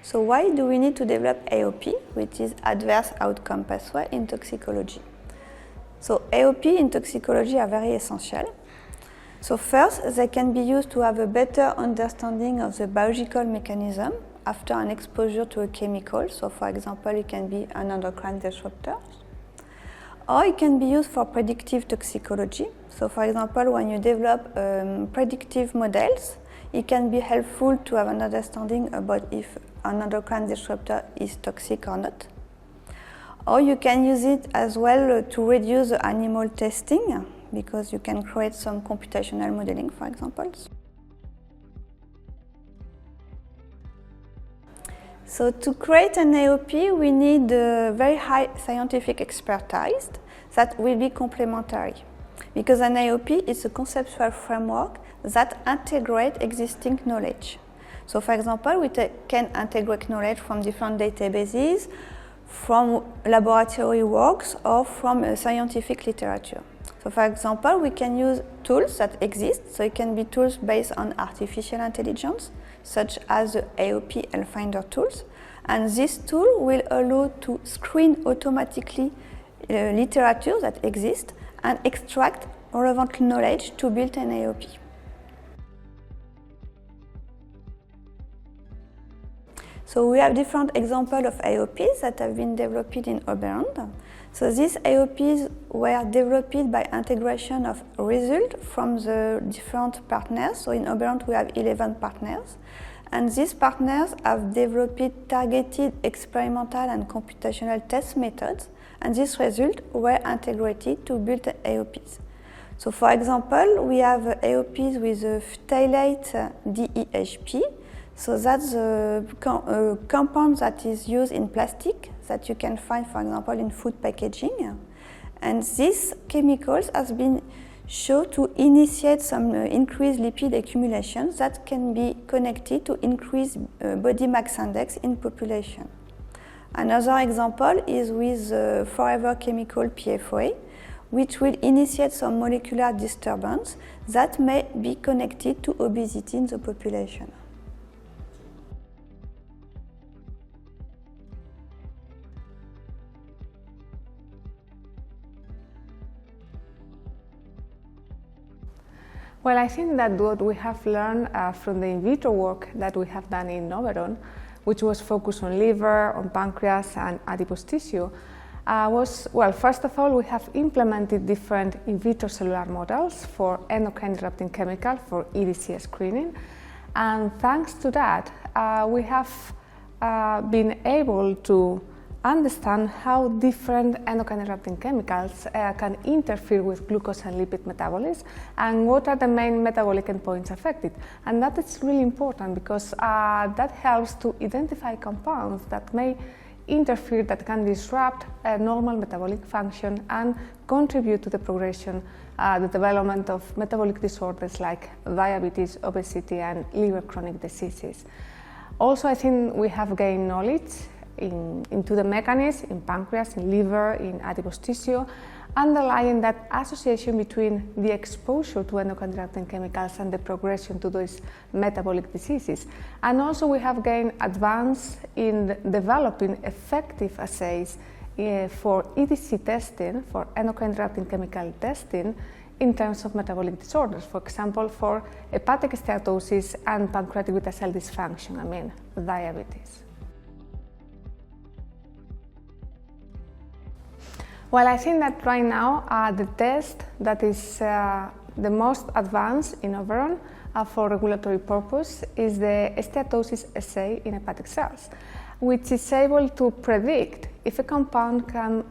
So why do we need to develop AOP, which is Adverse Outcome Pathway in toxicology? So AOP in toxicology are very essential. So first, they can be used to have a better understanding of the biological mechanism after an exposure to a chemical. So for example, it can be an endocrine disruptor. Or it can be used for predictive toxicology. So for example, when you develop predictive models, it can be helpful to have an understanding about if an endocrine disruptor is toxic or not. Or you can use it as well to reduce the animal testing, because you can create some computational modeling, for example. So to create an AOP, we need a very high scientific expertise that will be complementary, because an AOP is a conceptual framework that integrates existing knowledge. So for example, we can integrate knowledge from different databases, from laboratory works, or from scientific literature. So for example, we can use tools that exist. So it can be tools based on artificial intelligence, such as the AOP Finder tools. And this tool will allow to screen automatically literature that exists and extract relevant knowledge to build an AOP. So we have different examples of AOPs that have been developed in Oberon. So these AOPs were developed by integration of results from the different partners. So in Oberon we have 11 partners. And these partners have developed targeted experimental and computational test methods. And these results were integrated to build AOPs. So for example, we have AOPs with a phthalate DEHP. So that's a compound that is used in plastic that you can find, for example, in food packaging. And these chemicals has been shown to initiate some increased lipid accumulation that can be connected to increased body mass index in population. Another example is with forever chemical PFOA, which will initiate some molecular disturbance that may be connected to obesity in the population. Well, I think that what we have learned from the in vitro work that we have done in Oberon, which was focused on liver, on pancreas and adipose tissue, was, well, first of all, we have implemented different in vitro cellular models for endocrine disrupting chemical for EDC screening. And thanks to that, we have been able to understand how different endocrine disrupting chemicals can interfere with glucose and lipid metabolism and what are the main metabolic endpoints affected. And that is really important because that helps to identify compounds that may interfere, that can disrupt normal metabolic function and contribute to the progression, the development of metabolic disorders like diabetes, obesity and liver chronic diseases. Also, I think we have gained knowledge into the mechanism in pancreas, in liver, in adipose tissue, underlying that association between the exposure to endocrine disrupting chemicals and the progression to those metabolic diseases. And also we have gained advance in developing effective assays for EDC testing, for endocrine disrupting chemical testing in terms of metabolic disorders, for example, for hepatic steatosis and pancreatic beta cell dysfunction, diabetes. Well, I think that right now the test that is the most advanced in Oberon for regulatory purpose is the steatosis assay in hepatic cells, which is able to predict if a compound can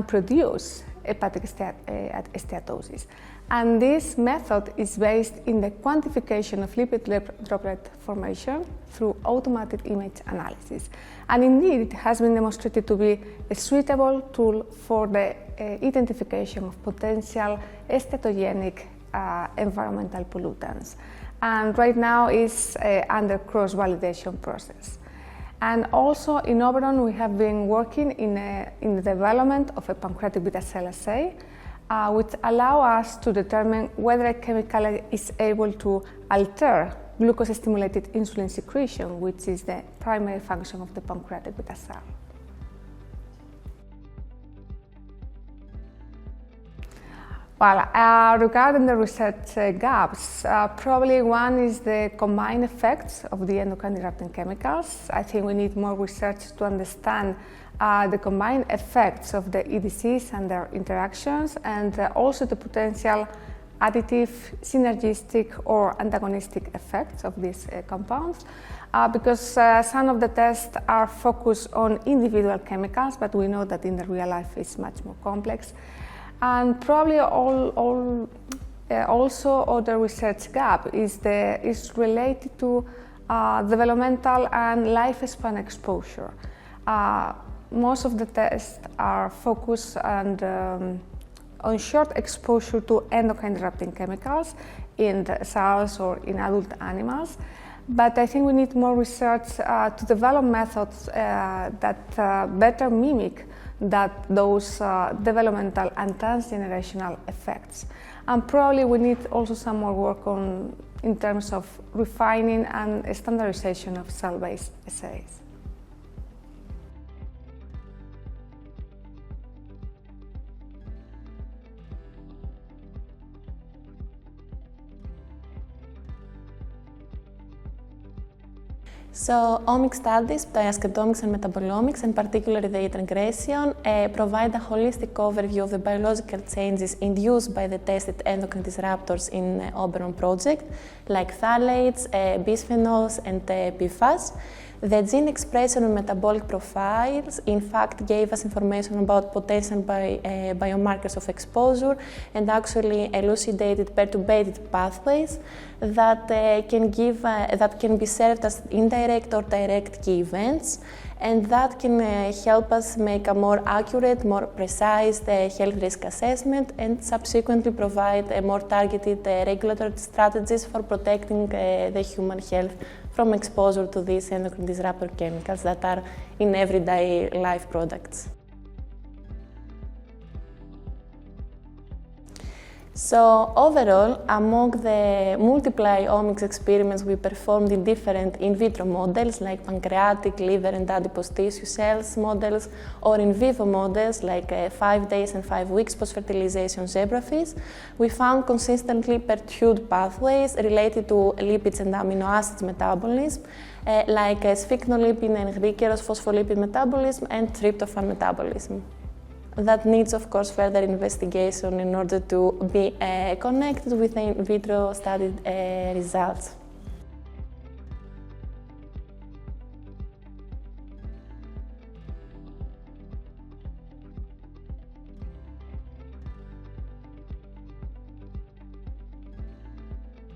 produce hepatic steatosis. And this method is based in the quantification of lipid droplet formation through automated image analysis. And indeed, it has been demonstrated to be a suitable tool for the identification of potential steatogenic environmental pollutants. And right now is under cross-validation process. And also in Oberon, we have been working in the development of a pancreatic beta cell assay, which allow us to determine whether a chemical is able to alter glucose-stimulated insulin secretion, which is the primary function of the pancreatic beta cell. Well, regarding the research gaps, probably one is the combined effects of the endocrine disrupting chemicals. I think we need more research to understand the combined effects of the EDCs and their interactions, and also the potential additive, synergistic or antagonistic effects of these compounds, because some of the tests are focused on individual chemicals, but we know that in the real life it's much more complex. And probably also other research gap is related to developmental and lifespan exposure. Most of the tests are focused on short exposure to endocrine disrupting chemicals in the cells or in adult animals. But I think we need more research to develop methods that better mimic those developmental and transgenerational effects. And probably we need also some more work in terms of refining and standardization of cell-based assays. So, omics studies, transcriptomics and metabolomics, and particularly the regression, provide a holistic overview of the biological changes induced by the tested endocrine disruptors in the Oberon project, like phthalates, bisphenols, and PFAS. The gene expression and metabolic profiles, in fact, gave us information about potential biomarkers of exposure and actually elucidated perturbated pathways that can be served as indirect or direct key events, and that can help us make a more accurate, more precise health risk assessment, and subsequently provide more targeted regulatory strategies for protecting the human health from exposure to these endocrine disruptor chemicals that are in everyday life products. So overall, among the multiply omics experiments we performed in different in vitro models like pancreatic, liver and adipose tissue cells models, or in vivo models like 5 days and 5 weeks post-fertilization zebrafish, we found consistently perturbed pathways related to lipids and amino acids metabolism, like sphygmolipid and rigorous phospholipid metabolism and tryptophan metabolism. That needs, of course, further investigation in order to be connected with the in vitro study results.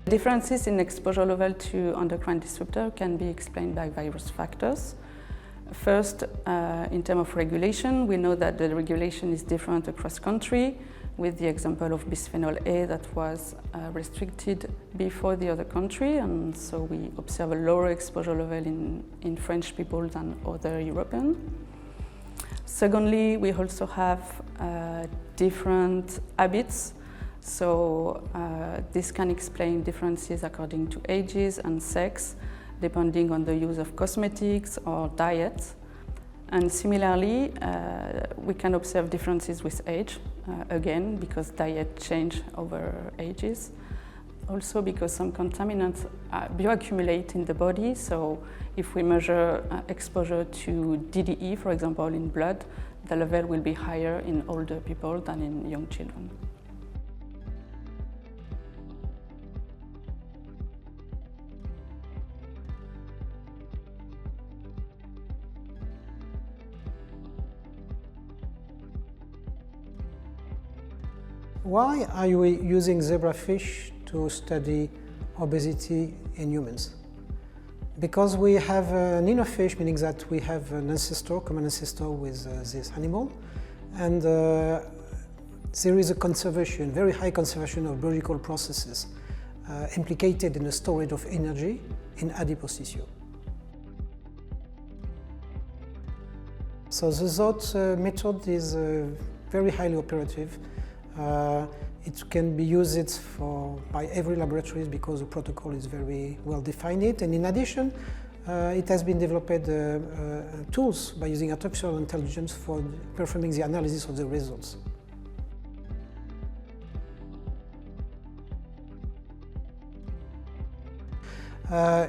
Differences in exposure level to endocrine disruptor can be explained by various factors. First, in terms of regulation, we know that the regulation is different across country, with the example of bisphenol A that was restricted before the other country, and so we observe a lower exposure level in French people than other European. Secondly, we also have different habits, so this can explain differences according to ages and sex, depending on the use of cosmetics or diet. And similarly, we can observe differences with age, again, because diet change over ages. Also because some contaminants bioaccumulate in the body, so if we measure exposure to DDE, for example, in blood, the level will be higher in older people than in young children. Why are we using zebrafish to study obesity in humans? Because we have an inner fish, meaning that we have an ancestor, common ancestor with this animal, and there is a conservation, very high conservation of biological processes implicated in the storage of energy in adipose tissue. So the ZOT method is very highly operative. It can be used by every laboratory because the protocol is very well defined. And in addition, it has been developed tools by using artificial intelligence for performing the analysis of the results.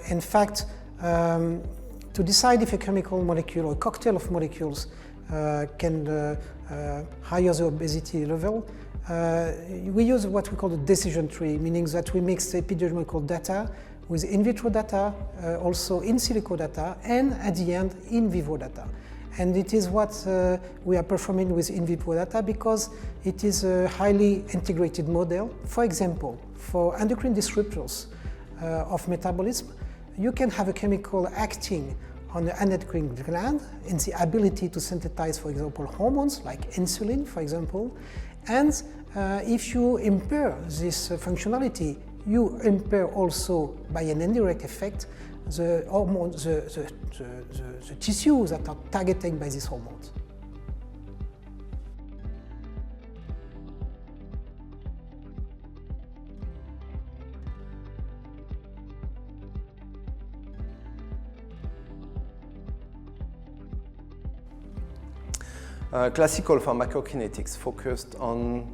In fact, to decide if a chemical molecule or a cocktail of molecules can higher the obesity level, we use what we call the decision tree, meaning that we mix epidemiological data with in vitro data, also in silico data, and at the end, in vivo data. And it is what we are performing with in vivo data because it is a highly integrated model. For example, for endocrine disruptors of metabolism, you can have a chemical acting on the endocrine gland and the ability to synthesize, for example, hormones like insulin, for example. And if you impair this functionality, you impair also by an indirect effect the hormones, the tissues that are targeted by these hormones. Classical pharmacokinetics focused on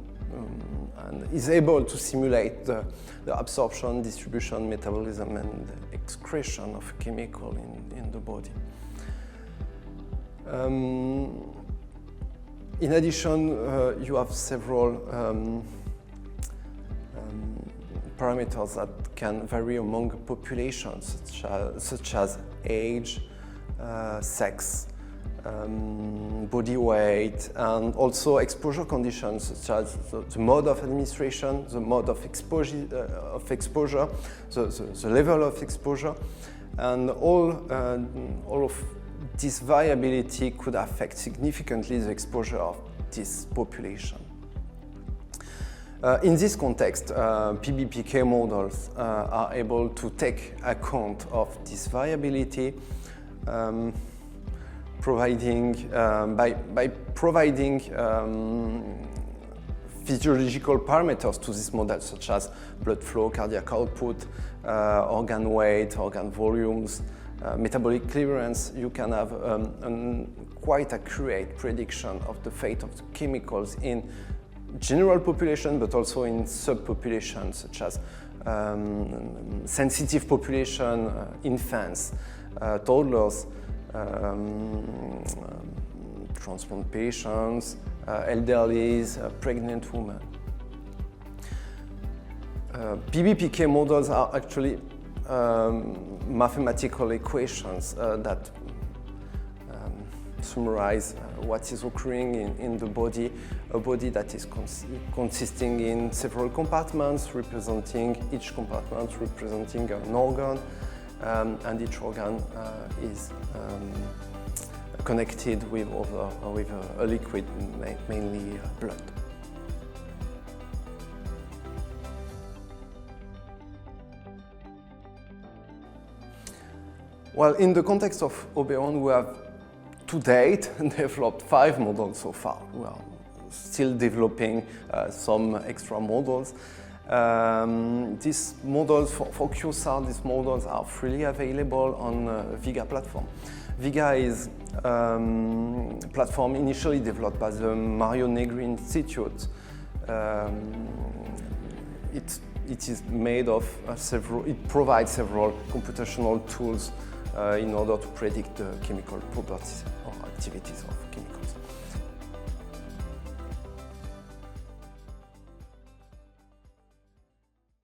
and is able to simulate the absorption, distribution, metabolism, and excretion of a chemical in the body. In addition, you have several parameters that can vary among populations, such as age, sex, body weight, and also exposure conditions such as the mode of administration, the mode of exposure, the level of exposure, and all of this variability could affect significantly the exposure of this population. In this context, PBPK models are able to take account of this variability by providing physiological parameters to this model, such as blood flow, cardiac output, organ weight, organ volumes, metabolic clearance. You can have a quite accurate prediction of the fate of the chemicals in general population, but also in subpopulations, such as sensitive population, infants, toddlers, transplant patients, elderlies, pregnant women. PBPK models are actually mathematical equations that summarize what is occurring in the body, a body that is consisting in several compartments, representing each compartment representing an organ. And each organ is connected with a liquid, mainly blood. Well, in the context of Oberon, we have to date developed 5 models so far. We are still developing some extra models. These models for QSAR, these models are freely available on Vega platform. Vega is a platform initially developed by the Mario Negri Institute. It is made of it provides several computational tools in order to predict the chemical properties or activities of chemicals.